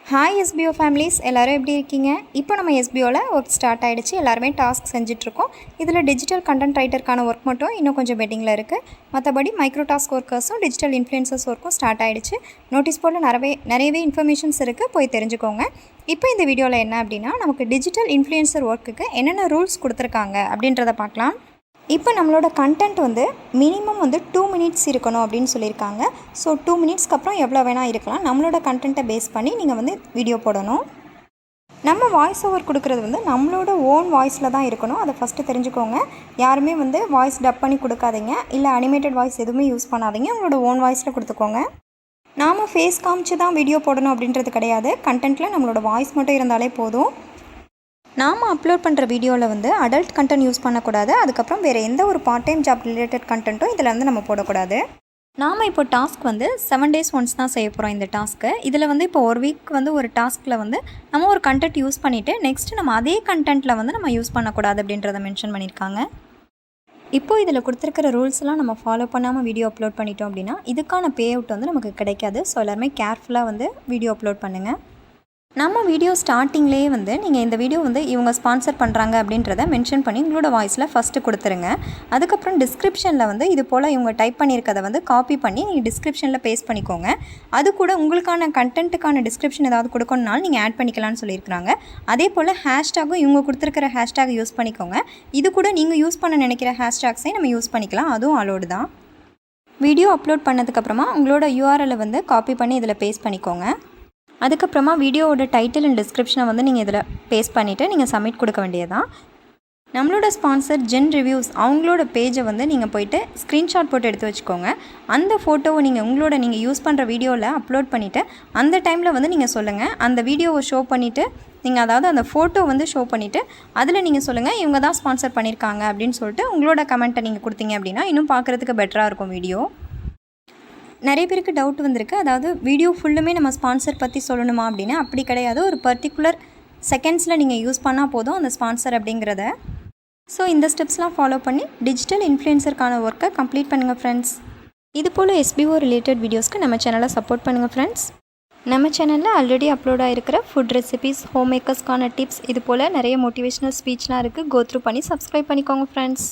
Hi SPO families எல்லோரும் எப்படி இருக்கீங்க? இப்போ நம்ம எஸ்பிஓவில் ஒர்க் ஸ்டார்ட் ஆகிடுச்சு. எல்லாருமே டாஸ்க் செஞ்சிட்ருக்கோம். இதில் டிஜிட்டல் கண்டென்ட் ரைட்டருக்கான ஒர்க் மட்டும் இன்னும் கொஞ்சம் பெண்டிங்கில் இருக்குது. மற்றபடி மைக்ரோ டாஸ்க் ஒர்க்கர்ஸும் டிஜிட்டல் இன்ஃப்ளூயன்சர்ஸ் ஒர்க்கும் ஸ்டார்ட் ஆகிடுச்சு. நோட்டீஸ் போர்டில் நிறையவே இன்ஃபர்மேஷன்ஸ் இருக்குது, போய் தெரிஞ்சுக்கோங்க. இப்போ இந்த வீடியோவில் என்ன அப்படின்னா, நமக்கு டிஜிட்டல் இன்ஃப்ளூயன்சர் ஒர்க்குக்கு என்னென்ன ரூல்ஸ் கொடுத்துருக்காங்க அப்படின்றத பார்க்கலாம். இப்போ நம்மளோட கண்டென்ட் மினிமம் 2 மினிட்ஸ் இருக்கணும் அப்படின்னு சொல்லியிருக்காங்க. ஸோ 2 மினிட்ஸ்க்கு அப்புறம் எவ்வளோ வேணால் இருக்கலாம். நம்மளோட கண்டென்ட்டை பேஸ் பண்ணி நீங்கள் வீடியோ போடணும். நம்ம வாய்ஸ் ஓவர் கொடுக்குறது நம்மளோட ஓன் வாய்ஸில் தான் இருக்கணும். அதை ஃபஸ்ட்டு தெரிஞ்சுக்கோங்க. யாருமே வாய்ஸ் டப் பண்ணி கொடுக்காதீங்க, இல்லை அனிமேட்டட் வாய்ஸ் எதுவுமே யூஸ் பண்ணாதீங்க. உங்களோட ஓன் வாய்ஸில் கொடுத்துக்கோங்க. நாம் ஃபேஸ் காமிச்சு தான் வீடியோ போடணும் அப்படின்றது கிடையாது. கண்டென்ட்டில் நம்மளோட வாய்ஸ் மட்டும் இருந்தாலே போதும். நாம் அப்லோட் பண்ணுற வீடியோவில் அடல்ட் கண்டென்ட் யூஸ் பண்ணக்கூடாது. அதுக்கப்புறம் வேறு எந்த ஒரு பார்ட் டைம் ஜாப் ரிலேட்டட் கண்டென்ட்டும் இதில் நம்ம போடக்கூடாது. நாம் இப்போ டாஸ்க் 7 days ஒன்ஸ் தான் செய்ய போகிறோம். இந்த டாஸ்க்கு இதில் இப்போ ஒரு வீக் ஒரு டாஸ்கில் நம்ம ஒரு கண்டென்ட் யூஸ் பண்ணிவிட்டு நெக்ஸ்ட்டு நம்ம அதே கண்டென்ட்டில் நம்ம யூஸ் பண்ணக்கூடாது அப்படின்றத மென்ஷன் பண்ணியிருக்காங்க. இப்போது இதில் கொடுத்துருக்கிற ரூல்ஸ்லாம் நம்ம ஃபாலோ பண்ணாமல் வீடியோ அப்லோட் பண்ணிட்டோம் அப்படின்னா இதுக்கான பே அவுட் நமக்கு கிடைக்காது. ஸோ எல்லாருமே கேர்ஃபுல்லாக வீடியோ அப்லோட் பண்ணுங்கள். நம்ம வீடியோ ஸ்டார்டிங்லேயே நீங்கள் இந்த வீடியோ இவங்க ஸ்பான்சர் பண்ணுறாங்க அப்படின்றத மென்ஷன் பண்ணி உங்களோட வாய்ஸில் ஃபஸ்ட்டு கொடுத்துருங்க. அதுக்கப்புறம் டிஸ்கிரிப்ஷனில் இது போல் இவங்க டைப் பண்ணியிருக்கதை காப்பி பண்ணி நீங்கள் டிஸ்கிரிப்ஷனில் பேஸ்ட் பண்ணிக்கோங்க. அது கூட உங்களுக்கான கண்டென்ட்டுக்கான டிஸ்கிரிப்ஷன் ஏதாவது கொடுக்கணுனாலும் நீங்கள் ஆட் பண்ணிக்கலாம்னு சொல்லியிருக்கிறாங்க. அதே போல் ஹேஷ்டாகும் இவங்க கொடுத்துருக்கிற ஹேஷ்டாக் யூஸ் பண்ணிக்கோங்க. இது கூட நீங்கள் யூஸ் பண்ண நினைக்கிற ஹேஷ்டாக்ஸை நம்ம யூஸ் பண்ணிக்கலாம், அதுவும் அலோடு தான். வீடியோ அப்லோட் பண்ணதுக்கப்புறமா உங்களோட யூஆர்எல்லை காப்பி பண்ணி இதில் பேஸ்ட் பண்ணிக்கோங்க. அதுக்கப்புறமா வீடியோவோட டைட்டில் அண்ட் டிஸ்கிரிப்ஷனை நீங்கள் இதில் பேஸ்ட் பண்ணிவிட்டு நீங்கள் சப்மிட் கொடுக்க வேண்டியதான். நம்மளோட ஸ்பான்சர் ஜென் ரிவ்யூஸ் அவங்களோட பேஜை நீங்கள் போய்ட்டு ஸ்க்ரீன்ஷாட் போட்டு எடுத்து வச்சுக்கோங்க. அந்த ஃபோட்டோவை நீங்கள் யூஸ் பண்ணுற வீடியோவில் அப்லோட் பண்ணிவிட்டு அந்த டைமில் நீங்கள் சொல்லுங்கள். அந்த வீடியோவை ஷோ பண்ணிவிட்டு நீங்கள் அதாவது அந்த ஃபோட்டோ ஷோ பண்ணிவிட்டு அதில் நீங்கள் சொல்லுங்கள் இவங்க தான் ஸ்பான்சர் பண்ணியிருக்காங்க அப்படின்னு சொல்லிட்டு உங்களோட கமெண்ட்டை நீங்கள் கொடுத்தீங்க அப்படின்னா இன்னும் பார்க்குறதுக்கு பெட்டராக இருக்கும் வீடியோ. நிறைய பேருக்கு டவுட் வந்திருக்கு, அதாவது வீடியோ ஃபுல்லுமே நம்ம ஸ்பான்சர் பற்றி சொல்லணுமா அப்படின்னு. அப்படி கிடையாது. ஒரு பர்டிகுலர் செகண்ட்ஸில் நீங்கள் யூஸ் பண்ணால் போதும் அந்த ஸ்பான்சர் அப்படிங்கிறத. ஸோ இந்த ஸ்டெப்ஸ்லாம் ஃபாலோ பண்ணி டிஜிட்டல் இன்ஃப்ளூயன்சருக்கான ஒர்க்கை கம்ப்ளீட் பண்ணுங்கள் ஃப்ரெண்ட்ஸ். இது போல் எஸ்பிஓ ரிலேட்டட் வீடியோஸ்க்கு நம்ம சேனலை சப்போர்ட் பண்ணுங்கள் ஃப்ரெண்ட்ஸ். நம்ம சேனலில் ஆல்ரெடி அப்லோட் ஆகிருக்கிற ஃபுட் ரெசிபீஸ், ஹோம் மேக்கர்ஸ்க்கான டிப்ஸ், இது போல் நிறைய மோட்டிவேஷ்னல் ஸ்பீச்லாம் இருக்குது. கோ த்ரூ பண்ணி சப்ஸ்கிரைப் பண்ணிக்கோங்க ஃப்ரெண்ட்ஸ்.